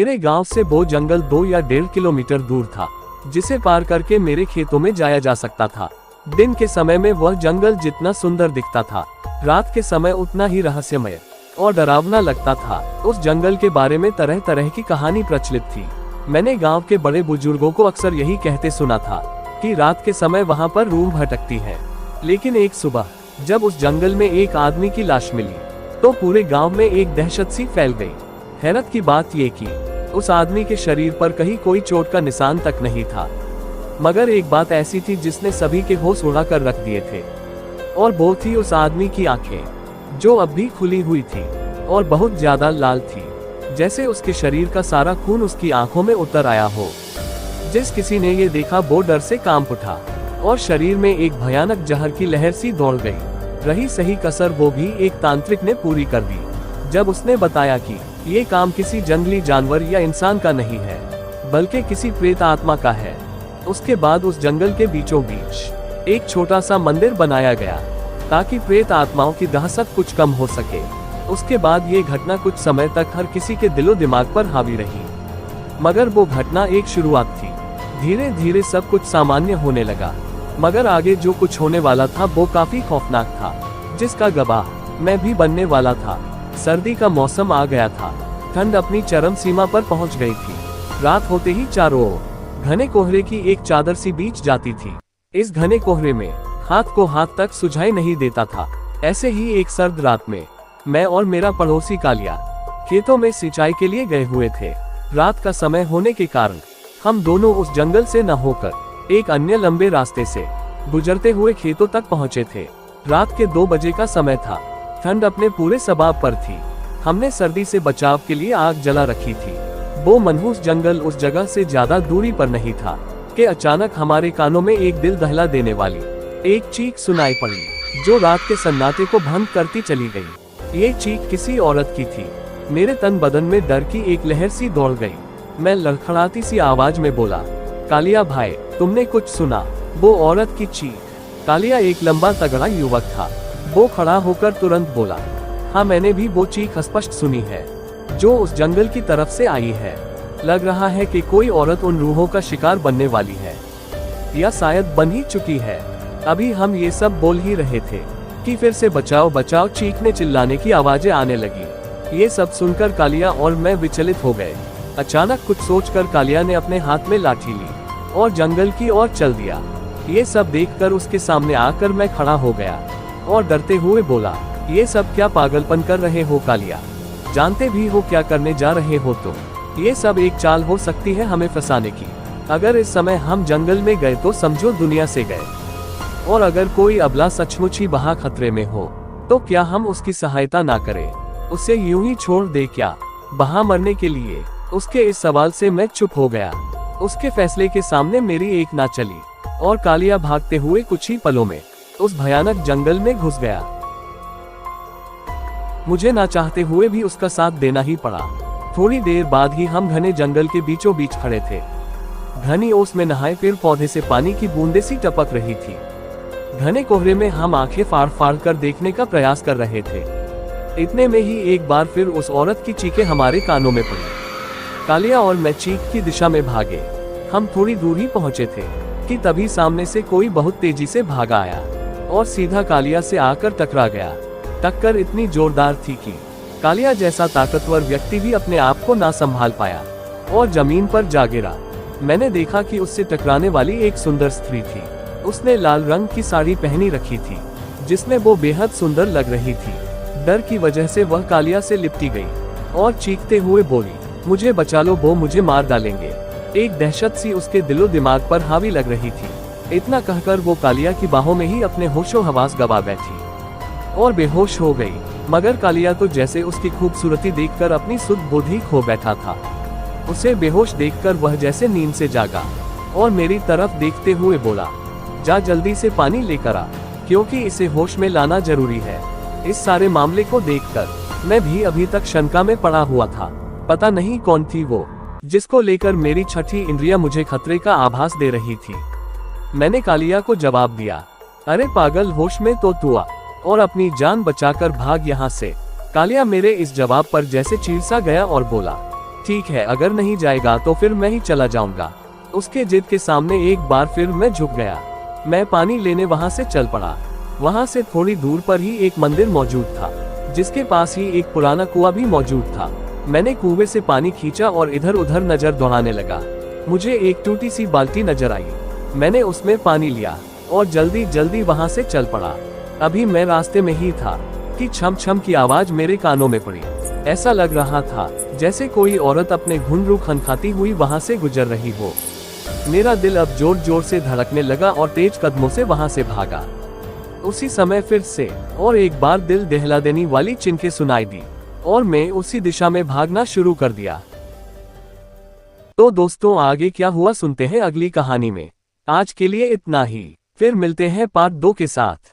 मेरे गांव से वो जंगल 2 या 1.5 किलोमीटर दूर था, जिसे पार करके मेरे खेतों में जाया जा सकता था। दिन के समय में वह जंगल जितना सुंदर दिखता था, रात के समय उतना ही रहस्यमय और डरावना लगता था। उस जंगल के बारे में तरह तरह की कहानी प्रचलित थी। मैंने गांव के बड़े बुजुर्गों को अक्सर यही कहते सुना था कि रात के समय वहां पर रूह भटकती है। लेकिन एक सुबह जब उस जंगल में एक आदमी की लाश मिली, तो पूरे गांव में एक दहशत सी फैल गई। हैरत की बात ये कि उस आदमी के शरीर पर कहीं कोई चोट का निशान तक नहीं था, मगर एक बात ऐसी थी जिसने सभी के होश उड़ा कर रख दिए थे, और वो थी उस आदमी की आंखें, जो अब भी खुली हुई थी और बहुत ज्यादा लाल थी, जैसे उसके शरीर का सारा खून उसकी आंखों में उतर आया हो। जिस किसी ने ये देखा वो डर से कांप उठा और शरीर में एक भयानक जहर की लहर सी दौड़ गई। रही सही कसर वो भी एक तांत्रिक ने पूरी कर दी, जब उसने बताया कि ये काम किसी जंगली जानवर या इंसान का नहीं है, बल्कि किसी प्रेत आत्मा का है। उसके बाद उस जंगल के बीचों बीच एक छोटा सा मंदिर बनाया गया, ताकि प्रेत आत्माओं की दहशत कुछ कम हो सके। उसके बाद ये घटना कुछ समय तक हर किसी के दिलो दिमाग पर हावी रही, मगर वो घटना एक शुरुआत थी। धीरे धीरे सब कुछ सामान्य होने लगा, मगर आगे जो कुछ होने वाला था वो काफी खौफनाक था, जिसका गवाह मैं भी बनने वाला था। सर्दी का मौसम आ गया था, ठंड अपनी चरम सीमा पर पहुंच गई थी। रात होते ही चारों ओर घने कोहरे की एक चादर सी बीछ जाती थी। इस घने कोहरे में हाथ को हाथ तक सुझाई नहीं देता था। ऐसे ही एक सर्द रात में मैं और मेरा पड़ोसी कालिया खेतों में सिंचाई के लिए गए हुए थे। रात का समय होने के कारण हम दोनों उस जंगल से न होकर एक अन्य लंबे रास्ते से गुजरते हुए खेतों तक पहुंचे थे। रात के 2 बजे का समय था। ठंड अपने पूरे सबाब पर थी। हमने सर्दी से बचाव के लिए आग जला रखी थी। वो मनहूस जंगल उस जगह से ज्यादा दूरी पर नहीं था कि अचानक हमारे कानों में एक दिल दहला देने वाली एक चीख सुनाई पड़ी, जो रात के सन्नाटे को भंग करती चली गई। ये चीख किसी औरत की थी। मेरे तन बदन में डर की एक लहर सी दौड़ गई। मैं लड़खड़ाती सी आवाज में बोला, कालिया भाई, तुमने कुछ सुना? वो औरत की चीख। कालिया एक लंबा तगड़ा युवक था। वो खड़ा होकर तुरंत बोला, हाँ, मैंने भी वो चीख स्पष्ट सुनी है, जो उस जंगल की तरफ से आई है। लग रहा है कि कोई औरत उन रूहों का शिकार बनने वाली है, या शायद बन ही चुकी है। अभी हम ये सब बोल ही रहे थे कि फिर से बचाओ बचाओ चीखने चिल्लाने की आवाजें आने लगी। ये सब सुनकर कालिया और मैं विचलित हो गए। अचानक कुछ सोचकर कालिया ने अपने हाथ में लाठी ली और जंगल की ओर चल दिया। ये सब देखकर उसके सामने आकर मैं खड़ा हो गया और डरते हुए बोला, ये सब क्या पागलपन कर रहे हो कालिया? जानते भी हो क्या करने जा रहे हो तुम? ये सब एक चाल हो सकती है हमें फंसाने की। अगर इस समय हम जंगल में गए तो समझो दुनिया से गए, और अगर कोई अबला सचमुच ही वहाँ खतरे में हो तो क्या हम उसकी सहायता ना करें? उसे यूं ही छोड़ दे क्या वहाँ मरने के लिए? उसके इस सवाल से मैं चुप हो गया। उसके फैसले के सामने मेरी एक ना चली और कालिया भागते हुए कुछ ही पलों में उस भयानक जंगल में घुस गया। मुझे ना चाहते हुए भी उसका साथ देना ही पड़ा। थोड़ी देर बाद ही हम घने जंगल के बीचों बीच खड़े थे। घनी ओस में नहाए पेड़ पौधे से पानी की बूंदें सी टपक रही थी। घने कोहरे में हम आंखें फाड़ फाड़ कर देखने का प्रयास कर रहे थे। इतने में ही एक बार फिर उस औरत की चीखें हमारे कानों में पड़ी। कालिया और मैं चीख की दिशा में भागे। हम थोड़ी दूर ही पहुंचे थे कि तभी सामने से कोई बहुत तेजी से भागा आया और सीधा कालिया से आकर टकरा गया। टक्कर इतनी जोरदार थी कि कालिया जैसा ताकतवर व्यक्ति भी अपने आप को ना संभाल पाया और जमीन पर जा गिरा। मैंने देखा कि उससे टकराने वाली एक सुंदर स्त्री थी। उसने लाल रंग की साड़ी पहनी रखी थी, जिसमें वो बेहद सुंदर लग रही थी। डर की वजह से वह कालिया से लिपटी गई और चीखते हुए बोली, मुझे बचा लो, वो मुझे मार डालेंगे। एक दहशत सी उसके दिलो दिमाग पर हावी लग रही थी। इतना कहकर वो कालिया की बाहों में ही अपने होशो हवास गवा बैठी और बेहोश हो गई। मगर कालिया तो जैसे उसकी खूबसूरती देखकर अपनी सुध बुध ही खो बैठा था। उसे बेहोश देखकर वह जैसे नींद से जागा और मेरी तरफ देखते हुए बोला, जा जल्दी से पानी लेकर आ, क्योंकि इसे होश में लाना जरूरी है। इस सारे मामले को देखकर मैं भी अभी तक शंका में पड़ा हुआ था। पता नहीं कौन थी वो, जिसको लेकर मेरी छठी इंद्रियां मुझे खतरे का आभास दे रही थी। मैंने कालिया को जवाब दिया, अरे पागल, होश में तो तू आ और अपनी जान बचाकर भाग यहाँ से। कालिया मेरे इस जवाब पर जैसे चीर सा गया और बोला, ठीक है, अगर नहीं जाएगा तो फिर मैं ही चला जाऊंगा। उसके जिद के सामने एक बार फिर मैं झुक गया। मैं पानी लेने वहां से चल पड़ा। वहां से थोड़ी दूर पर ही एक मंदिर मौजूद था, जिसके पास ही एक पुराना कुआं भी मौजूद था। मैंने कुएं से पानी खींचा और इधर उधर नजर दौड़ाने लगा। मुझे एक टूटी सी बाल्टी नजर आई। मैंने उसमें पानी लिया और जल्दी जल्दी वहां से चल पड़ा। अभी मैं रास्ते में ही था कि छम छम की आवाज मेरे कानों में पड़ी। ऐसा लग रहा था जैसे कोई औरत अपने घुंघरू खनखाती हुई वहां से गुजर रही हो। मेरा दिल अब जोर जोर से धड़कने लगा और तेज कदमों से वहां से भागा। उसी समय फिर से और एक बार दिल दहला देने वाली चिन्हें सुनाई दी और मैं उसी दिशा में भागना शुरू कर दिया। तो दोस्तों, आगे क्या हुआ सुनते हैं अगली कहानी में। आज के लिए इतना ही, फिर मिलते हैं पार्ट 2 के साथ।